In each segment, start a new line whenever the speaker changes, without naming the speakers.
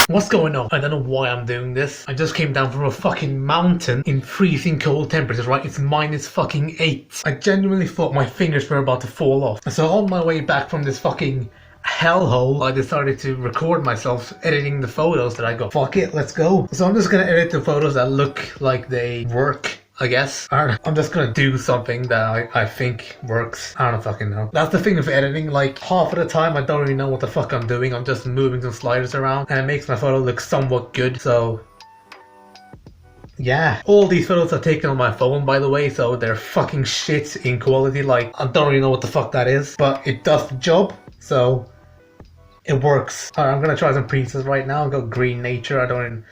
What's going on? I don't know why I'm doing this. I just came down from a fucking mountain in freezing cold temperatures, right? It's minus fucking 8. I genuinely thought my fingers were about to fall off. So on my way back from this fucking hellhole, I decided to record myself editing the photos that I got. Fuck it, let's go. So I'm just gonna edit the photos that look like they work, I guess. I'm just gonna do something that I think works. I don't fucking know. That's the thing with editing, like half of the time I don't really know what the fuck I'm doing. I'm just moving some sliders around and it makes my photo look somewhat good. So yeah, all these photos are taken on my phone, by the way, so they're fucking shit in quality. Like, I don't really know what the fuck that is, but it does the job, so it works. Alright, I'm gonna try some presets right now. I'll go green nature. I don't even...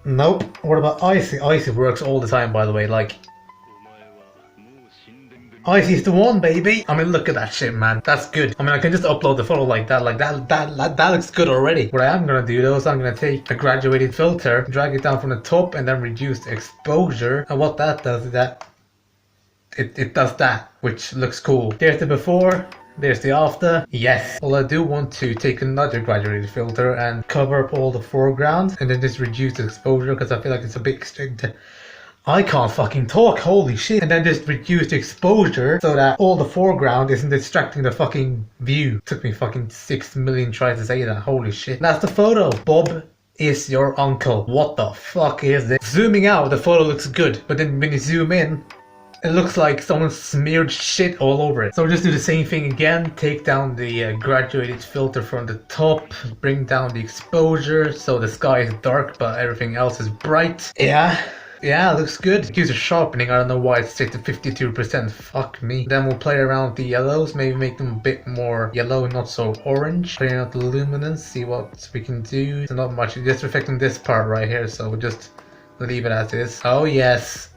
Nope. What about Icy? Icy works all the time, by the way. Like, Icy's the one, baby. I mean, look at that shit, man. That's good. I mean, I can just upload the photo like that. Like that looks good already. What I am gonna do though is I'm gonna take a graduated filter, drag it down from the top, and then reduce the exposure. And what that does is that it does that, which looks cool. There's the before. There's the after. Yes. Well, I do want to take another graduated filter and cover up all the foreground and then just reduce the exposure because I feel like it's a bit strict. I can't fucking talk, holy shit. And then just reduce the exposure so that all the foreground isn't distracting the fucking view. Took me fucking 6 million tries to say that, holy shit. That's the photo. Bob is your uncle. What the fuck is this? Zooming out, the photo looks good, but then when you zoom in, it looks like someone smeared shit all over it. So just do the same thing again. Take down the graduated filter from the top. Bring down the exposure so the sky is dark but everything else is bright. Yeah, it looks good. Use a sharpening. I don't know why it's set to 52%. Fuck me. Then we'll play around with the yellows. Maybe make them a bit more yellow, not so orange. Playing out the luminance. See what we can do. So not much. It's just affecting this part right here. So we'll just leave it as is. Oh yes.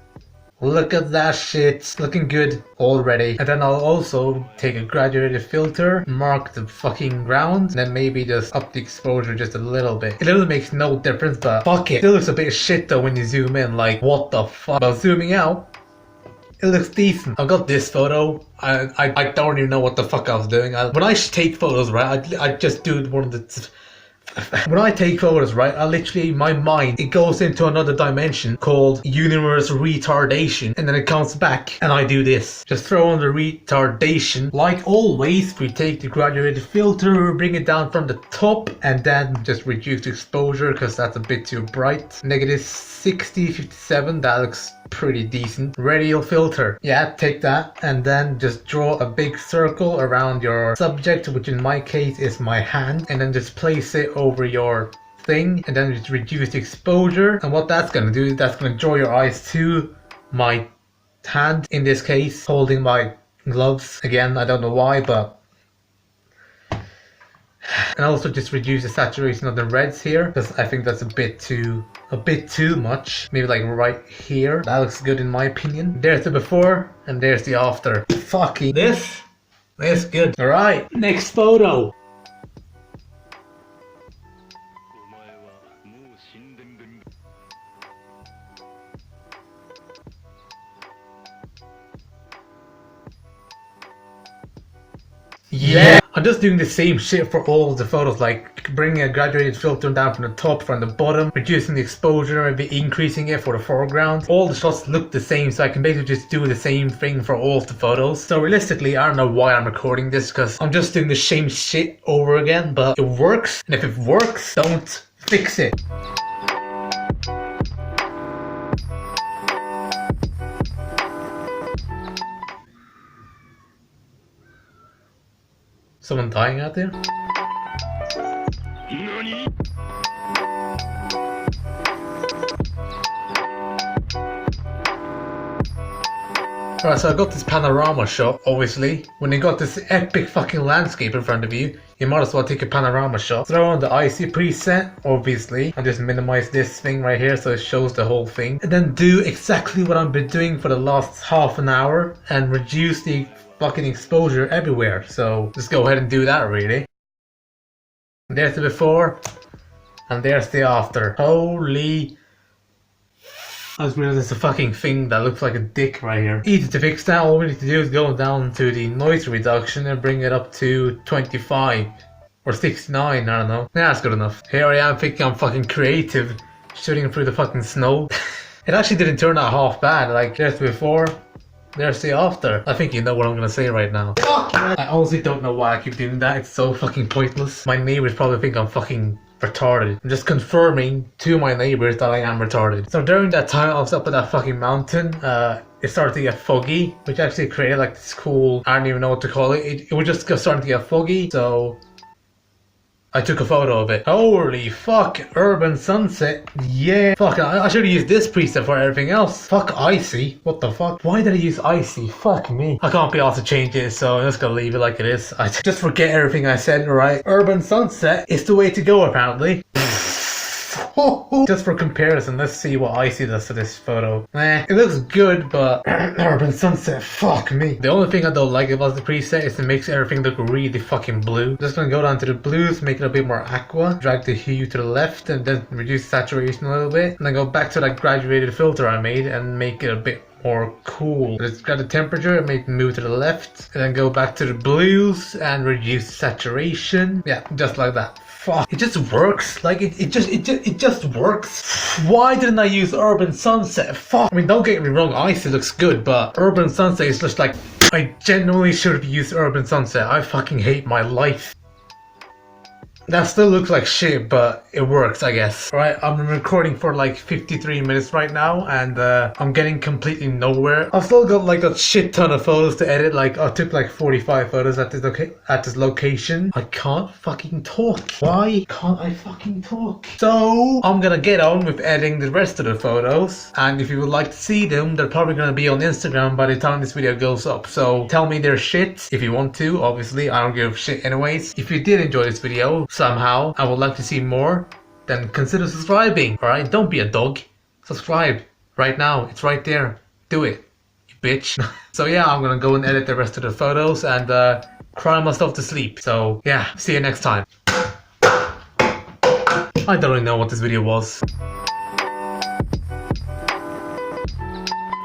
Look at that shit, looking good already. And then I'll also take a graduated filter, mark the fucking ground, and then maybe just up the exposure just a little bit. It literally makes no difference, but fuck it. Still looks a bit shit though when you zoom in, like what the fuck. But zooming out, it looks decent. I've got this photo. I don't even know what the fuck I was doing. When I take photos, right, I just do one of the... When I take photos, right, I literally, my mind, it goes into another dimension called universe retardation, and then it comes back and I do this. Just throw on the retardation. Like always, we take the graduated filter, bring it down from the top, and then just reduce the exposure because that's a bit too bright. Negative 60, 57, that looks pretty decent. Radial filter, yeah, take that and then just draw a big circle around your subject, which in my case is my hand, and then just place it over your thing and then just reduce the exposure. And what that's gonna do is that's gonna draw your eyes to my hand, in this case holding my gloves. Again, I don't know why, but... And also just reduce the saturation of the reds here because I think that's a bit too much. Maybe like right here. That looks good in my opinion. There's the before and there's the after. Fucking this is good. Alright, next photo. Yeah! I'm just doing the same shit for all of the photos, like bringing a graduated filter down from the top, from the bottom, reducing the exposure, maybe increasing it for the foreground. All the shots look the same, so I can basically just do the same thing for all of the photos. So realistically, I don't know why I'm recording this, because I'm just doing the same shit over again, but it works. And if it works, don't fix it. Someone dying out there? NANI? Alright, so I got this panorama shot, obviously. When you got this epic fucking landscape in front of you, you might as well take a panorama shot. Throw on the Icy preset, obviously. I'll just minimize this thing right here so it shows the whole thing. And then do exactly what I've been doing for the last half an hour and reduce the fucking exposure everywhere. So just go ahead and do that, really. There's the before and there's the after. Holy... I just realized there's a fucking thing that looks like a dick right here. Easy to fix that. All we need to do is go down to the noise reduction and bring it up to 25. Or 69, I don't know. Yeah, that's good enough. Here I am thinking I'm fucking creative, shooting through the fucking snow. It actually didn't turn out half bad. Like, there's the before, there's the after. I think you know what I'm gonna say right now. I honestly don't know why I keep doing that. It's so fucking pointless. My neighbors probably think I'm fucking retarded. I'm just confirming to my neighbors that I am retarded. So during that time I was up at that fucking mountain, it started to get foggy, which actually created like this cool, I don't even know what to call it. It was just starting to get foggy, so I took a photo of it. Holy fuck, urban sunset. Yeah. Fuck, I should have used this preset for everything else. Fuck icy. What the fuck? Why did I use icy? Fuck me. I can't be asked to change it, so I'm just gonna leave it like it is. I just forget everything I said, alright? Urban sunset is the way to go, apparently. Just for comparison, let's see what icy does to this photo. It looks good, but urban sunset, fuck me. The only thing I don't like about the preset is it makes everything look really fucking blue. Just gonna go down to the blues, make it a bit more aqua, drag the hue to the left, and then reduce saturation a little bit, and then go back to that graduated filter I made and make it a bit more cool. Let's grab the temperature and make it move to the left, and then go back to the blues and reduce saturation. Yeah, just like that. Fuck. It just works. Like it just works. Why didn't I use urban sunset? Fuck. I mean, don't get me wrong, icy looks good, but urban sunset is just like, I genuinely should have used urban sunset. I fucking hate my life. That still looks like shit, but it works, I guess. Alright, I'm recording for like 53 minutes right now, and I'm getting completely nowhere. I've still got like a shit ton of photos to edit. Like, I took like 45 photos at this location. I can't fucking talk. Why can't I fucking talk? So, I'm gonna get on with editing the rest of the photos, and if you would like to see them, they're probably gonna be on Instagram by the time this video goes up. So, tell me they're shit if you want to. Obviously, I don't give a shit anyways. If you did enjoy this video, somehow I would like to see more, then consider subscribing. Alright, don't be a dog. Subscribe right now. It's right there. Do it, you bitch. So yeah, I'm gonna go and edit the rest of the photos and cry myself to sleep. So yeah, see you next time. I don't really know what this video was.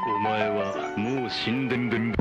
お前はもう死んでんでん。